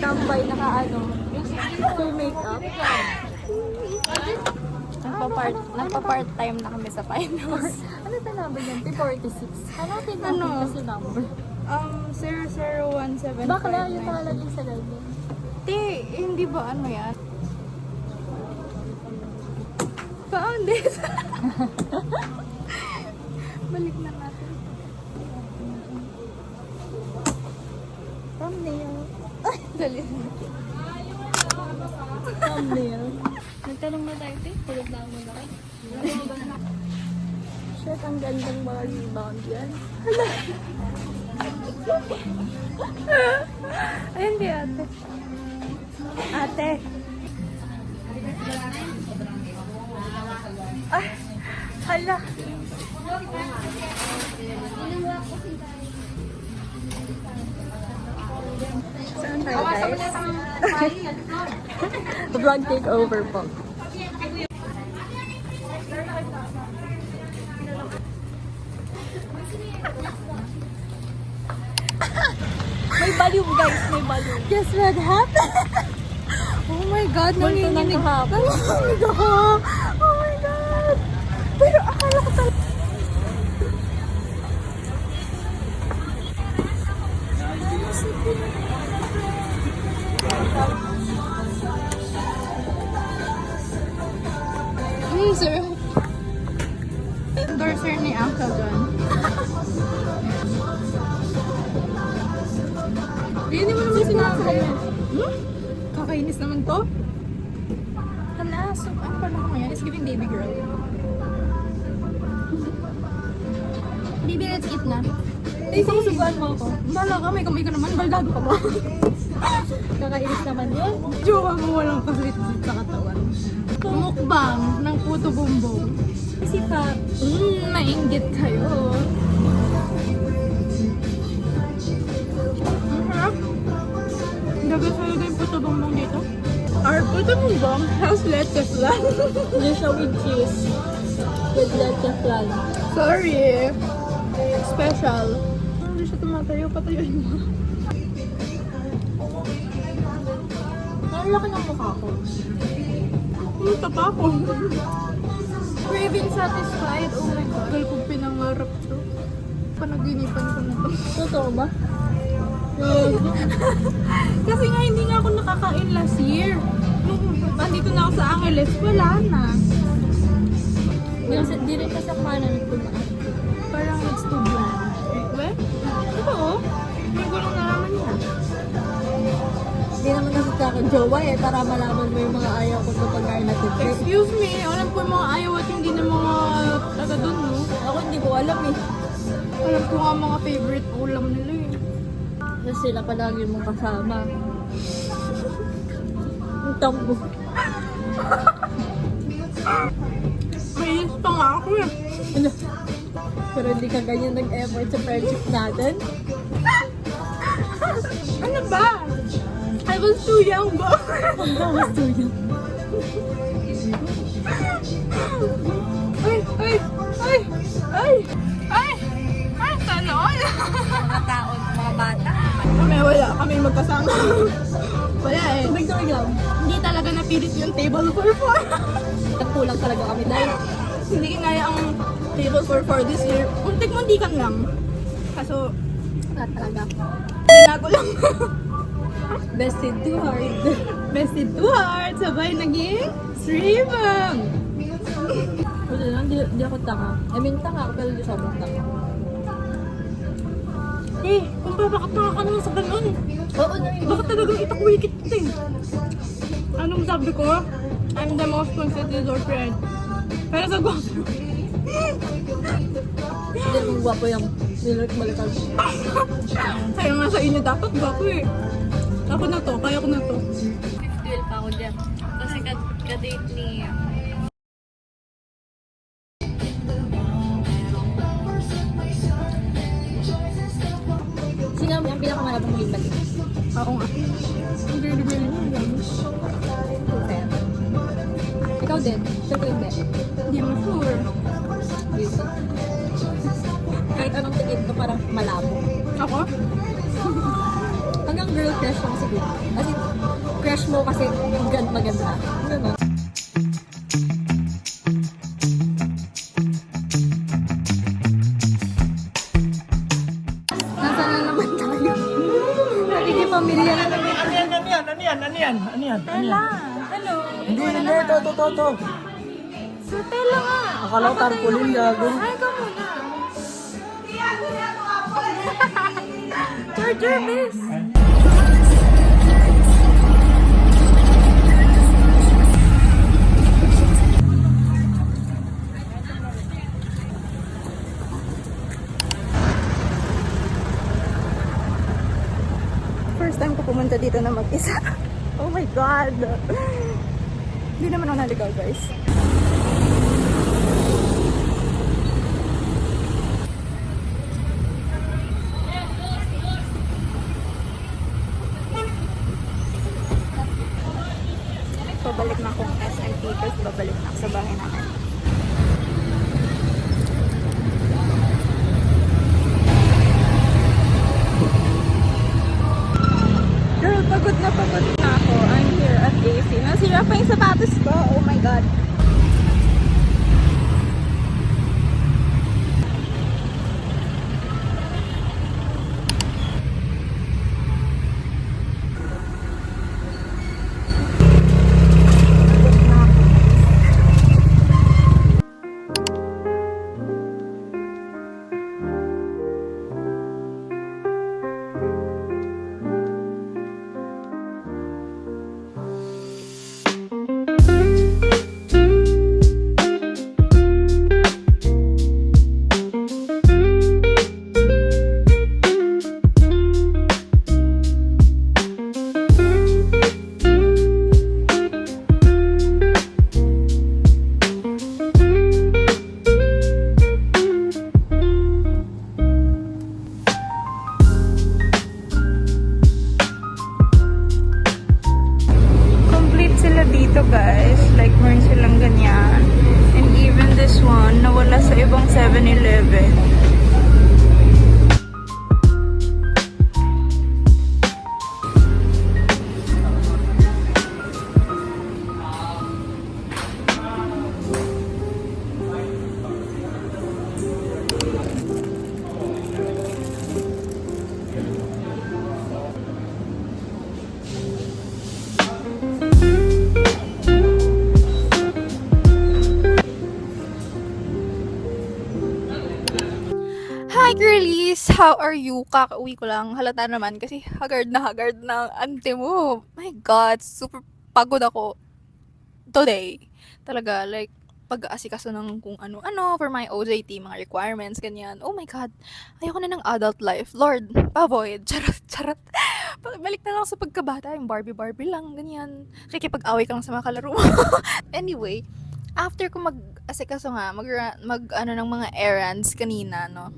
tambay, naka full makeup. Nagpa-part-time na kami sa finals. Ano ito number yan? 46. Hanapin natin Ano? kasi number. 00175. Bakla yung nakalagay sa lagi. Hindi ba ano yan? Found it. Balik na natin. Thumbnail. Ay, dali. Thumbnail. Nagtanong na tayo, tulog na ako na kayo. Shit, ang gandang mga rebound yan. Ay, hindi ate. Ate. Ay, hala. Saan tayo, guys? Vlog takeover po. May baliw, guys. May baliw. Guess what happened? Oh my God, Multo ng kahapon. Nanginginig ako. Oh my God. Pero akala ko talaga. Sir. Endorser ni Uncle John. Hindi mo naman sinabi. Kakainis naman to. Hala, so ano pa naman yan? It's giving baby girl. Baby, let's eat na. Ay, susubuan mo ako. Bala ka, may kamay ka naman. Baldado ka ba? Kakainis naman yun. Jowa mo walang kaslit sa katawan. Mukbang ng puto bumbong. Kasi pa, Mainggit kayo. Ang harap. Dagat talaga yung puto bumbong dito. Our puto bumbong has lettuce lang. hindi siya with cheese. With leche flan. Sorry. Special. Hindi siya tumatayo. Patayuin mo. Ang laki ng mukha ko. Pumunta pa ako. Craving satisfied. Oh my God. Dahil kong pinangarap to. Panaginipan ko na to. Totoo ba? Kasi nga hindi nga ako nakakain last year. Nung andito na ako sa Angeles, wala na. Di rin kasi ako mananap ko na. Parang it's too bland. Well, ito oh. Hindi ko lang nalaman yan. Hindi naman kasi kakang jowa para malaman mo yung mga ayaw ko sa pagkain natin. Excuse me, alam ko yung mga ayaw at hindi na mga taga doon, no? Ako hindi ko alam eh. Alam ko nga mga favorite ulam nila eh. Kasi sila palagi mong kasama. Ang tambo. Mainit pa nga ako eh. Ano? Pero hindi ka ganyan nag-effort sa friendship natin. Ano ba? I was too young ba? Ang bawas to yun. Ay! Ay! Ay! Ay! Ay! Ay! Sana all! Mga taon, mga bata. Kami wala. Kami magkasama. Wala eh. Biglang. Hindi talaga napilit yung table for four. Nagkulang talaga kami dahil Hindi kinaya ang table for four this year. Muntik-muntikan lang. Kaso, wala talaga. ginago lang. Bested too hard. Bested too hard. Sabay naging streamam. Wala lang, di ako tanga. I mean, tanga ako pero di sobrang tanga. Eh, kung babakatanga ka naman sa ganun. Oo na yun. Bakit talagang itakwikit ito eh? Anong sabi ko? I'm the most considerate friend. Pero sa gusto. Hindi mong gwapo yung nilalik-balikan. Kaya nga sa inyo dapat gwapo eh. Ako na to, kaya ko na to. 12 pa ako dyan. Kasi ka-date ni... Sino ang pinakamalabang maging balik? Ako nga. Ang girly-girly mo. Fair. Ikaw din. Sure ko hindi. Hindi mo sure. Beauty. Kahit anong tingin ko parang malabo. Ako? Hanggang Parang girl crush lang siguro. As in, crush mo kasi maganda. Ganun. Nasaan na naman tayo? Nagiging pamilya na naman. Tela. Hello. Hindi, to. So, Tela nga. Akala ko tarpaulin, gago. Ay, ka muna. George Jervis. First time ko pumunta dito na mag-isa. Oh my God! Hindi naman ako naligaw, guys. Babalik na akong SIT kasi babalik na ako sa bahay namin. Girl, pagod na ako. I'm here at AC. Nasira pa yung sapatos ko. Oh my God. Complete sila dito, guys. Like, meron silang ganyan. And even this one, nawala sa ibang 7-Eleven. Hi girlies! How are you? Kakauwi ko lang. Halata naman kasi haggard na ang ante mo. My God, super pagod ako today. Talaga, like, pag-aasikaso ng kung ano-ano for my OJT, mga requirements, ganyan. Oh my God, ayoko na ng adult life. Lord, avoid. Charot. Balik na lang sa pagkabata, yung Barbie lang, ganyan. Kikipag-away ka lang sa mga kalaro mo. Anyway, after ko mag-asikaso nga, mag ng mga errands kanina, no?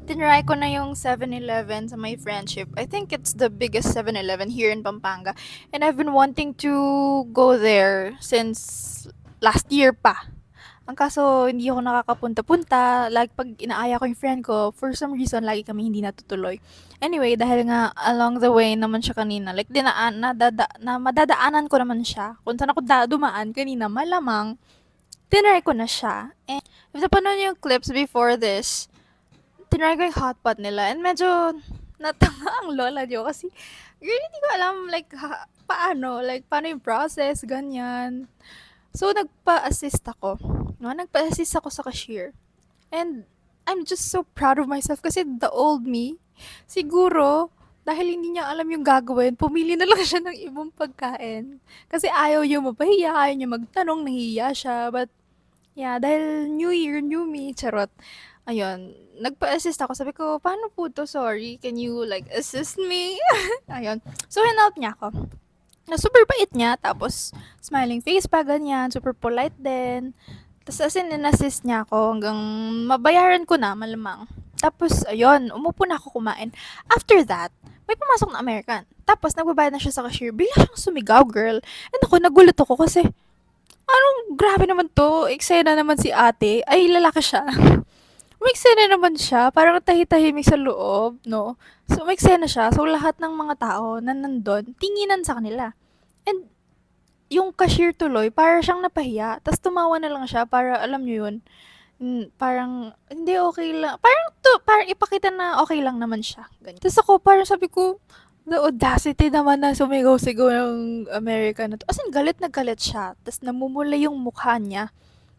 Tinry ko na yung 7-Eleven sa my friendship. I think it's the biggest 7-Eleven here in Pampanga. And I've been wanting to go there since last year pa. Ang kaso, hindi ako nakakapunta-punta. Like, pag inaaya ko yung friend ko, for some reason, lagi kami hindi natutuloy. Anyway, dahil nga along the way naman siya kanina, like, madadaanan ko naman siya. Kung saan ako dumaan kanina, malamang, tinry ko na siya. And if napanood niyo yung clips before this, tinry ko yung hotpot nila and medyo natanga ang lola niyo kasi really hindi ko alam like paano yung process, ganyan. So, nagpa-assist ako. No? Nagpa-assist ako sa cashier. And I'm just so proud of myself kasi the old me, siguro, dahil hindi niya alam yung gagawin, pumili na lang siya ng ibang pagkain. Kasi ayaw niya mapahiya, ayaw niya magtanong, nahihiya siya. But, yeah, dahil new year, new me, charot. Ayun, nagpa-assist ako. Sabi ko, paano po to? Sorry, can you like assist me? Ayun. So, hinelp niya ako. Na super bait niya. Tapos, smiling face pa, ganyan. Super polite din. Tapos, as in, in-assist niya ako hanggang mabayaran ko na, malamang. Tapos, ayun, umupo na ako kumain. After that, may pumasok na American. Tapos, nagbabayad na siya sa cashier. Bigla siyang sumigaw, girl. And ako, nagulat ako kasi, anong grabe naman to? Eksena naman si ate. Ay, lalaki siya. umeksena naman siya, parang tahi-tahimik sa loob, no? So, umeksena siya, so lahat ng mga tao na nandun, tinginan sa kanila. And, yung cashier tuloy, para siyang napahiya, tas tumawa na lang siya para, alam niyo yun, parang, hindi okay lang, parang ipakita na okay lang naman siya, ganyan. Tas ako, parang sabi ko, the audacity naman na sumigaw-sigaw ng American na 'to. As in, galit na galit siya, tas namumula yung mukha niya.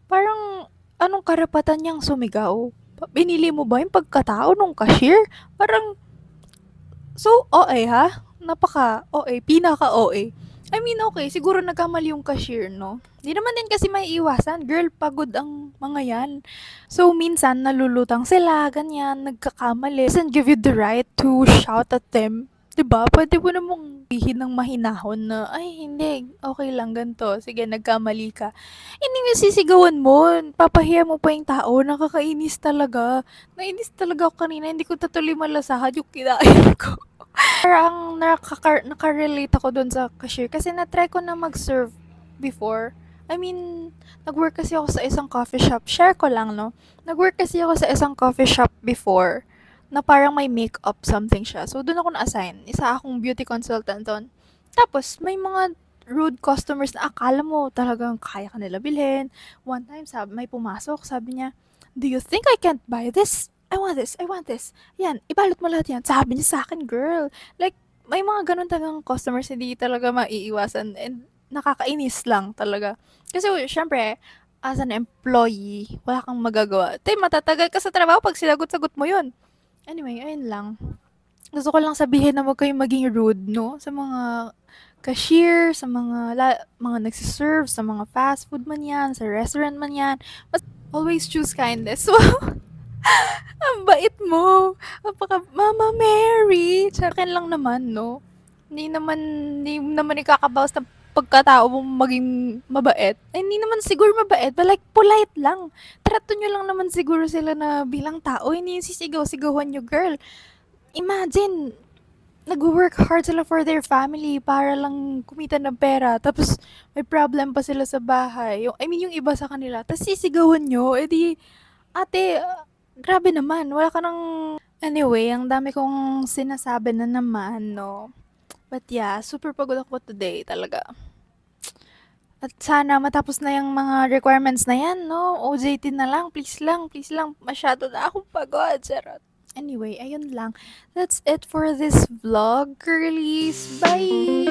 Parang, anong karapatan niyang sumigaw? Binili mo ba yung pagkatao nung cashier? Parang, so, OA ha? Napaka-OA, pinaka-OA. I mean, okay, siguro nagkamali yung cashier, no? Di naman din kasi maiiwasan. Girl, pagod ang mga yan. So, minsan, nalulutang sila, ganyan, nagkakamali. Doesn't give you the right to shout at them. 'Di ba? Pwede mo namang sabihin ng mahinahon na, ay, hindi, okay lang, ganito. Sige, nagkamali ka. Hindi nga sisigawan mo. Papahiya mo pa yung tao. Nakakainis talaga. Nainis talaga ako kanina. Hindi ko tatuloy malasahan yung kinain ko. Parang nakarelate ako dun sa cashier kasi na-try ko na mag-serve before. I mean, nag-work kasi ako sa isang coffee shop. Share ko lang, no? Nag-work kasi ako sa isang coffee shop before na parang may makeup something siya. So, doon ako na-assign. Isa akong beauty consultant doon. Tapos, may mga rude customers na akala mo talagang kaya ka nila bilhin. One time, may pumasok, sabi niya, "Do you think I can't buy this? I want this, I want this. Yan, ibalot mo lahat yan." Sabi niya sa akin, girl. Like, may mga ganun talagang customers hindi talaga maiiwasan and nakakainis lang talaga. Kasi, syempre, as an employee, wala kang magagawa. Tay, matatagal ka sa trabaho pag sinagot-sagot mo yun. Anyway, ayun lang. Gusto ko lang sabihin na huwag kayong maging rude, no? Sa mga cashier, sa mga nagsiserve, sa mga fast food man yan, sa restaurant man yan. But always choose kindness. Wow! Ang bait mo! Mama Mary! Sa akin lang naman, no? Hindi naman ikakabawas ng pagkatao mong maging mabait. Ay, hindi naman siguro mabait, but like, polite lang. Trato nyo lang naman siguro sila na bilang tao. Hindi yung sisigaw-sigawan nyo, girl. Imagine, nag-work hard sila for their family para lang kumita ng pera. Tapos, may problem pa sila sa bahay. Yung iba sa kanila. Tapos, sisigawan nyo. Eh di, ate, grabe naman. Wala ka nang... Anyway, ang dami kong sinasabi na naman, no? But yeah, super pagod ako today talaga. At sana matapos na yung mga requirements na yan, no? OJT na lang, please lang, please lang. Masyado na akong pagod, charot. Anyway, ayun lang. That's it for this vlog, girlies. Bye!